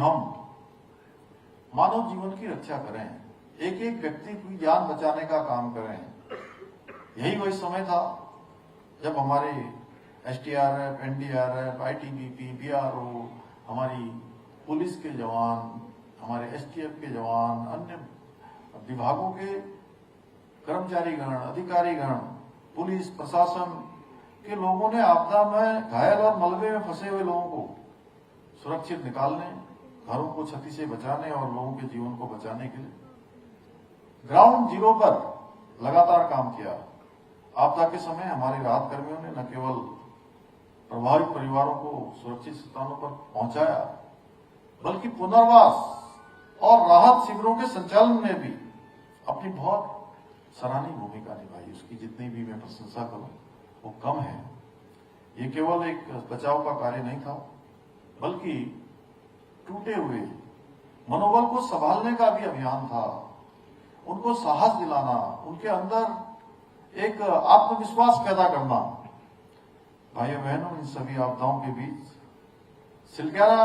हम मानव जीवन की रक्षा करें, एक एक व्यक्ति की जान बचाने का काम करें। यही वही समय था जब हमारे एसडीआरएफ, एनडीआरएफ, आईटीबीपी, बीआरओ, हमारी पुलिस के जवान, हमारे एसटीएफ के जवान, अन्य विभागों के कर्मचारीगण, अधिकारीगण, पुलिस प्रशासन के लोगों ने आपदा में घायल और मलबे में फंसे हुए लोगों को सुरक्षित निकालने, घरों को क्षति से बचाने और लोगों के जीवन को बचाने के लिए ग्राउंड जीरो पर लगातार काम किया। आपदा के समय हमारे राहत कर्मियों ने न केवल प्रभावित परिवारों को सुरक्षित स्थानों पर पहुंचाया, बल्कि पुनर्वास और राहत शिविरों के संचालन में भी अपनी बहुत सराहनीय भूमिका निभाई। उसकी जितनी भी मैं प्रशंसा करूं वो कम है। ये केवल एक बचाव का कार्य नहीं था, बल्कि टूटे हुए मनोबल को संभालने का भी अभियान था। उनको साहस दिलाना, उनके अंदर एक आत्मविश्वास पैदा करना। भाइयों बहनों, इन सभी आपदाओं के बीच सिलक्यारा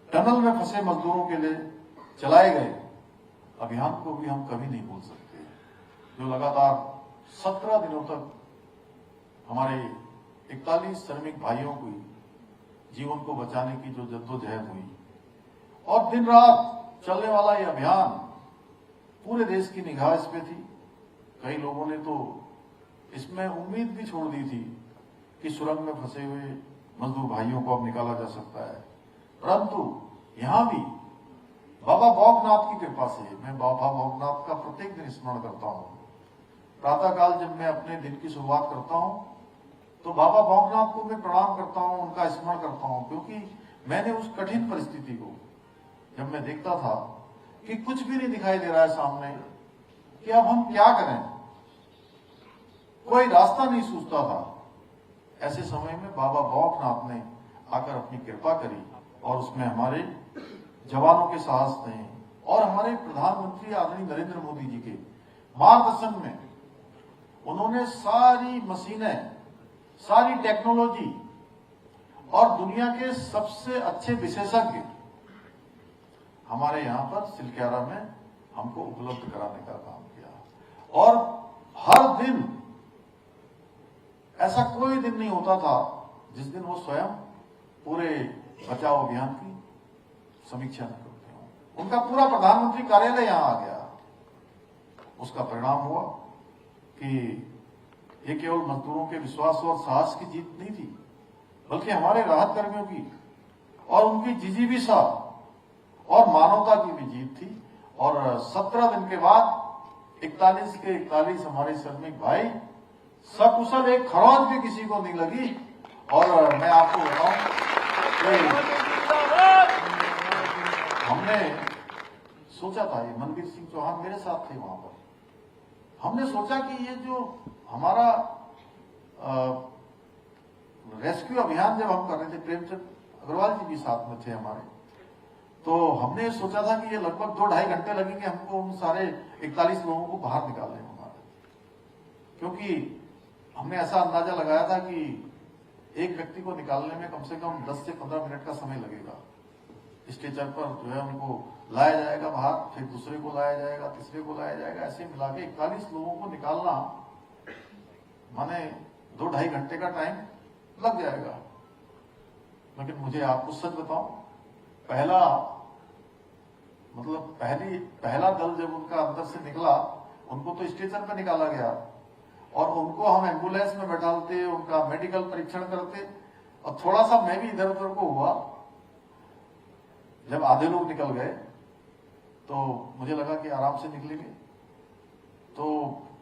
टनल में फंसे मजदूरों के लिए चलाए गए अभियान को भी हम कभी नहीं भूल सकते, जो लगातार 17 दिनों तक हमारे 41 श्रमिक भाइयों को जीवन को बचाने की जो जद्दोजहद हुई और दिन रात चलने वाला ये अभियान, पूरे देश की निगाह इस पे थी। कई लोगों ने तो इसमें उम्मीद भी छोड़ दी थी कि सुरंग में फंसे हुए मजदूर भाइयों को अब निकाला जा सकता है, परंतु यहां भी बाबा भौकनाथ की कृपा से, मैं बाबा भौकनाथ का प्रत्येक दिन स्मरण करता हूं। प्रातःकाल जब मैं अपने दिन की शुरुआत करता हूं तो बाबा भौकनाथ को मैं प्रणाम करता हूं, उनका स्मरण करता हूं, क्योंकि मैंने उस कठिन परिस्थिति को जब मैं देखता था कि कुछ भी नहीं दिखाई दे रहा है सामने, कि अब हम क्या करें, कोई रास्ता नहीं सूझता था, ऐसे समय में बाबा भौकनाथ ने आकर अपनी कृपा करी और उसमें हमारे जवानों के साहस ने और हमारे प्रधानमंत्री आदरणीय नरेंद्र मोदी जी के मार्गदर्शन में उन्होंने सारी मशीनें, सारी टेक्नोलॉजी और दुनिया के सबसे अच्छे विशेषज्ञ हमारे यहां पर सिलक्यारा में हमको उपलब्ध कराने का काम किया। और हर दिन ऐसा कोई दिन नहीं होता था जिस दिन वो स्वयं पूरे बचाव अभियान की समीक्षा न करते हो। उनका पूरा प्रधानमंत्री कार्यालय यहां आ गया। उसका परिणाम हुआ कि ये केवल मजदूरों के विश्वास और साहस की जीत नहीं थी, बल्कि हमारे राहत कर्मियों की और उनकी जिजीविषा और मानवता की भी जीत थी। और 17 दिन के बाद 41 के 41 हमारे श्रमिक भाई सकुशल, एक खरोंच भी किसी को नहीं लगी। और मैं आपको बताऊं कि हमने सोचा था, ये मनवीर सिंह चौहान मेरे साथ थे वहां पर, हमने सोचा कि ये जो हमारा रेस्क्यू अभियान जब हम कर रहे थे, प्रेमचंद अग्रवाल जी भी साथ में थे हमारे, तो हमने सोचा था कि ये लगभग 2-2.5 घंटे लगेंगे हमको उन सारे 41 लोगों को बाहर निकालने में हमारे, क्योंकि हमने ऐसा अंदाजा लगाया था कि एक व्यक्ति को निकालने में कम से कम 10 से 15 मिनट का समय लगेगा। स्ट्रेचर पर जो है उनको लाया जाएगा बाहर, फिर दूसरे को लाया जाएगा, तीसरे को लाया जाएगा, ऐसे मिला के 41 लोगों को निकालना माने 2-2.5 घंटे का टाइम लग जाएगा। लेकिन मुझे आपको सच बताऊं, पहला दल जब उनका अंदर से निकला, उनको तो स्ट्रेचर पे निकाला गया और उनको हम एम्बुलेंस में बैठाते, उनका मेडिकल परीक्षण करते, और थोड़ा सा मैं भी इधर उधर को हुआ। जब आधे लोग निकल गए तो मुझे लगा कि आराम से निकलेंगे, तो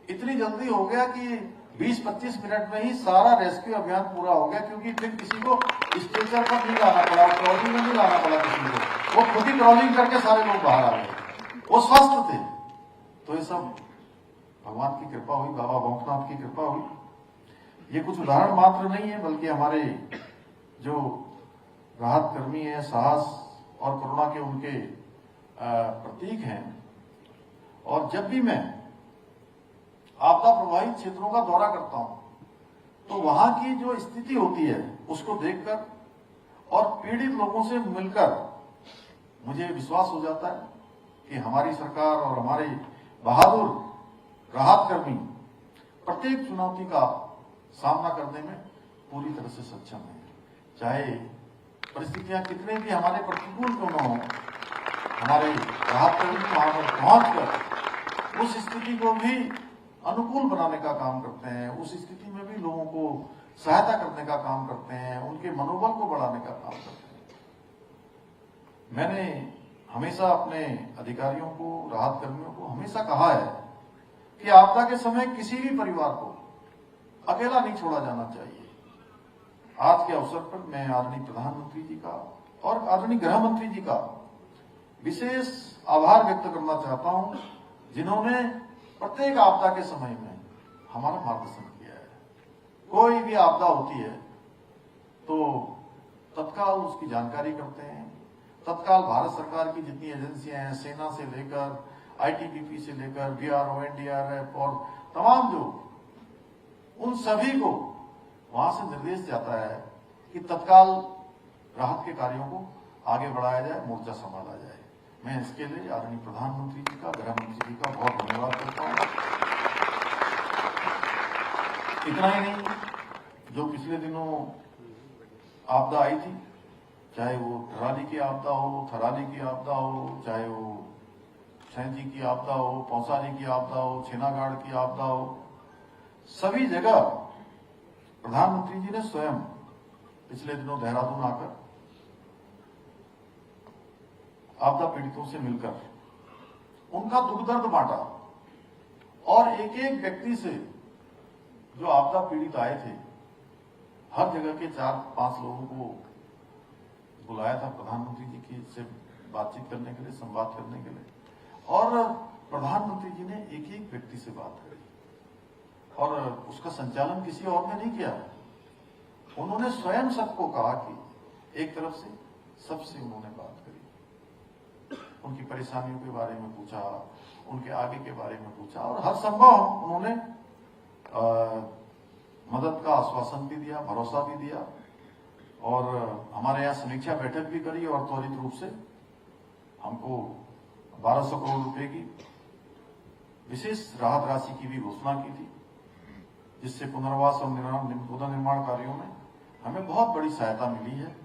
इतनी जल्दी हो गया कि 20-25 मिनट में ही सारा रेस्क्यू अभियान पूरा हो गया, क्योंकि फिर किसी को स्ट्रेचर पर नहीं लाना पड़ा, क्रॉलिंग में नहीं लाना पड़ा किसी को, वो खुद ही क्रॉलिंग करके सारे लोग बाहर आ गए, वो स्वस्थ थे। तो ये सब भगवान की कृपा हुई, बाबा भौकनाथ की कृपा हुई। ये कुछ उदाहरण मात्र नहीं है, बल्कि हमारे जो राहत कर्मी है, साहस और करुणा के उनके प्रतीक हैं। और जब भी मैं आपदा प्रभावित क्षेत्रों का दौरा करता हूं तो वहां की जो स्थिति होती है उसको देखकर और पीड़ित लोगों से मिलकर मुझे विश्वास हो जाता है कि हमारी सरकार और हमारे बहादुर राहत कर्मी प्रत्येक चुनौती का सामना करने में पूरी तरह से सक्षम है। चाहे परिस्थितियां कितने भी हमारे प्रतिकूल क्यों न हो, हमारे राहत कर्मी वहां पर पहुंचकर उस स्थिति को भी अनुकूल बनाने का काम करते हैं, उस स्थिति में भी लोगों को सहायता करने का काम करते हैं, उनके मनोबल को बढ़ाने का काम करते हैं। मैंने हमेशा अपने अधिकारियों को, राहत कर्मियों को हमेशा कहा है कि आपदा के समय किसी भी परिवार को अकेला नहीं छोड़ा जाना चाहिए। आज के अवसर पर मैं आदरणीय प्रधानमंत्री जी का और आदरणीय गृह मंत्री जी का विशेष आभार व्यक्त करना चाहता हूं, जिन्होंने प्रत्येक आपदा के समय में हमारा मार्गदर्शन किया है। कोई भी आपदा होती है तो तत्काल उसकी जानकारी करते हैं। तत्काल भारत सरकार की जितनी एजेंसियां हैं, सेना से लेकर आईटीबीपी से लेकर बीआरओ, एनडीआरएफ और तमाम जो, उन सभी को वहां से निर्देश जाता है कि तत्काल राहत के कार्यों को आगे बढ़ाया जाए, मोर्चा संभाला जाए। मैं इसके लिए आदरणीय प्रधानमंत्री जी का, गृह मंत्री जी का बहुत धन्यवाद करता हूं। इतना ही नहीं, जो पिछले दिनों आपदा आई थी, चाहे वो थराली की आपदा हो, थराली की आपदा हो, चाहे वो सैंजी की आपदा हो, पौसारी की आपदा हो, छेनागाड़ की आपदा हो, सभी जगह प्रधानमंत्री जी ने स्वयं पिछले दिनों देहरादून आकर आपदा पीड़ितों से मिलकर उनका दुख दर्द बांटा और एक एक व्यक्ति से, जो आपदा पीड़ित आए थे, हर जगह के 4-5 लोगों को बुलाया था प्रधानमंत्री जी की से बातचीत करने के लिए, संवाद करने के लिए। और प्रधानमंत्री जी ने एक एक व्यक्ति से बात करी और उसका संचालन किसी और ने नहीं किया। उन्होंने स्वयं सबको कहा कि एक तरफ से सबसे उन्होंने बात करी, उनकी परेशानियों के बारे में पूछा, उनके आगे के बारे में पूछा और हर संभव उन्होंने मदद का आश्वासन भी दिया, भरोसा भी दिया। और हमारे यहाँ समीक्षा बैठक भी करी और त्वरित रूप से हमको 1200 करोड़ रुपए की विशेष राहत राशि की भी घोषणा की थी, जिससे पुनर्वास और पुनर्निर्माण कार्यों में हमें बहुत बड़ी सहायता मिली है।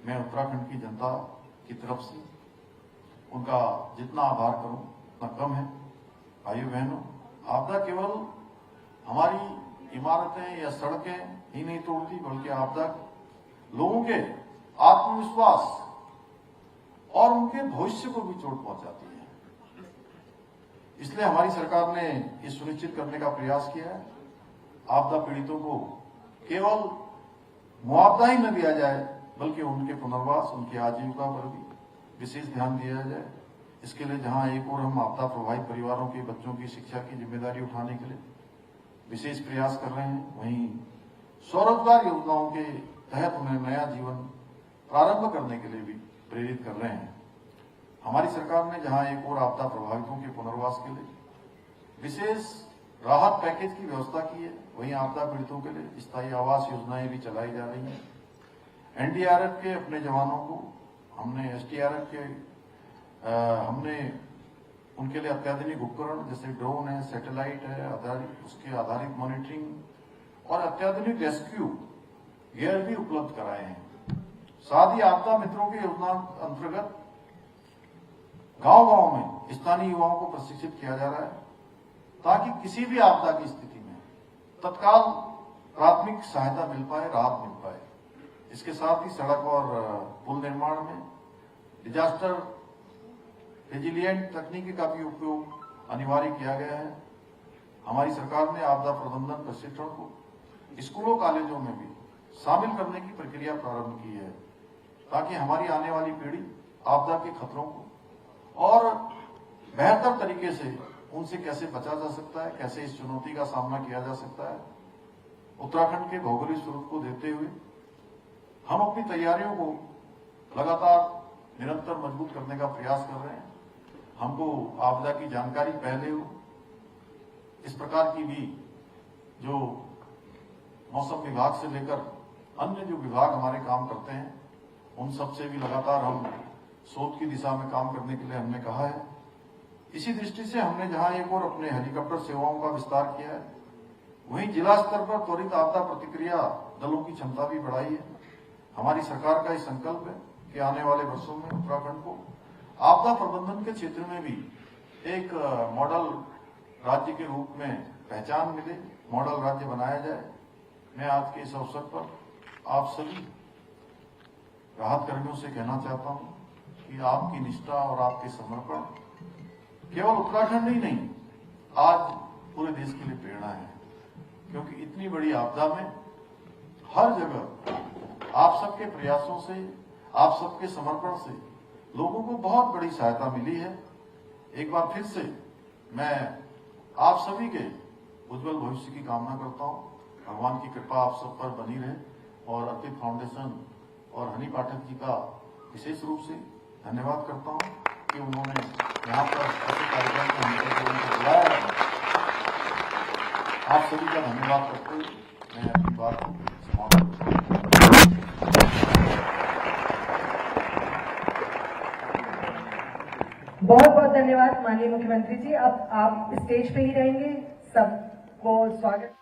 मैं उत्तराखंड की जनता की तरफ से उनका जितना आभार करूं उतना कम है। भाइयों बहनों, आपदा केवल हमारी इमारतें या सड़कें ही नहीं तोड़ती, बल्कि आपदा लोगों के आत्मविश्वास और उनके भविष्य को भी चोट पहुंचाती है। इसलिए हमारी सरकार ने ये सुनिश्चित करने का प्रयास किया है, आपदा पीड़ितों को केवल मुआवजा ही न दिया जाए, बल्कि उनके पुनर्वास, उनकी आजीविका पर भी विशेष ध्यान दिया जाए। इसके लिए जहां एक और हम आपदा प्रभावित परिवारों के बच्चों की शिक्षा की जिम्मेदारी उठाने के लिए विशेष प्रयास कर रहे हैं, वहीं स्वरोजगार योजनाओं के तहत उन्हें नया जीवन प्रारंभ करने के लिए भी प्रेरित कर रहे हैं। हमारी सरकार ने जहां एक और आपदा प्रभावितों के पुनर्वास के लिए विशेष राहत पैकेज की व्यवस्था की है, वहीं आपदा पीड़ितों के लिए स्थायी आवास योजनाएं भी चलाई जा रही हैं। एनडीआरएफ के अपने जवानों को हमने, एसडीआरएफ के हमने उनके लिए अत्याधुनिक उपकरण जैसे ड्रोन है, सैटेलाइट है, उसके आधारित मॉनिटरिंग और अत्याधुनिक रेस्क्यू गियर भी उपलब्ध कराए हैं। साथ ही आपदा मित्रों की योजना अंतर्गत गांव-गांव में स्थानीय युवाओं को प्रशिक्षित किया जा रहा है, ताकि किसी भी आपदा की स्थिति में तत्काल प्राथमिक सहायता मिल पाए, राहत मिल पाए। इसके साथ ही सड़क और पुल निर्माण में डिजास्टर रेजिलिएंट तकनीकी का भी उपयोग अनिवार्य किया गया है। हमारी सरकार ने आपदा प्रबंधन प्रशिक्षण को स्कूलों, कॉलेजों में भी शामिल करने की प्रक्रिया प्रारंभ की है, ताकि हमारी आने वाली पीढ़ी आपदा के खतरों को और बेहतर तरीके से उनसे कैसे बचा जा सकता है, कैसे इस चुनौती का सामना किया जा सकता है। उत्तराखंड के भौगोलिक स्वरूप को देखते हुए हम अपनी तैयारियों को लगातार निरंतर मजबूत करने का प्रयास कर रहे हैं। हमको आपदा की जानकारी पहले हो, इस प्रकार की भी जो मौसम विभाग से लेकर अन्य जो विभाग हमारे काम करते हैं, उन सब से भी लगातार हम शोध की दिशा में काम करने के लिए हमने कहा है। इसी दृष्टि से हमने जहां एक और अपने हेलीकॉप्टर सेवाओं का विस्तार किया है, वहीं जिला स्तर पर त्वरित आपदा प्रतिक्रिया दलों की क्षमता भी बढ़ाई है। हमारी सरकार का ये संकल्प है कि आने वाले वर्षों में उत्तराखंड को आपदा प्रबंधन के क्षेत्र में भी एक मॉडल राज्य के रूप में पहचान मिले, मॉडल राज्य बनाया जाए। मैं आज के इस अवसर पर आप सभी राहत कर्मियों से कहना चाहता हूं कि आपकी निष्ठा और आपके समर्पण केवल उत्तराखंड ही नहीं, आज पूरे देश के लिए प्रेरणा है, क्योंकि इतनी बड़ी आपदा में हर जगह आप सबके प्रयासों से, आप सबके समर्पण से लोगों को बहुत बड़ी सहायता मिली है। एक बार फिर से मैं आप सभी के उज्जवल भविष्य की कामना करता हूं। भगवान की कृपा आप सब पर बनी रहे और अर्पित फाउंडेशन और हनी पाठक जी का विशेष रूप से धन्यवाद करता हूं कि उन्होंने यहाँ पर ऐसे कार्यक्रम में हमको बुलाया है। आप सभी का धन्यवाद करते हुए मैं अपनी बात को समाप्त करता हूं। बहुत बहुत धन्यवाद माननीय मुख्यमंत्री जी। अब आप स्टेज पे ही रहेंगे। सबको स्वागत।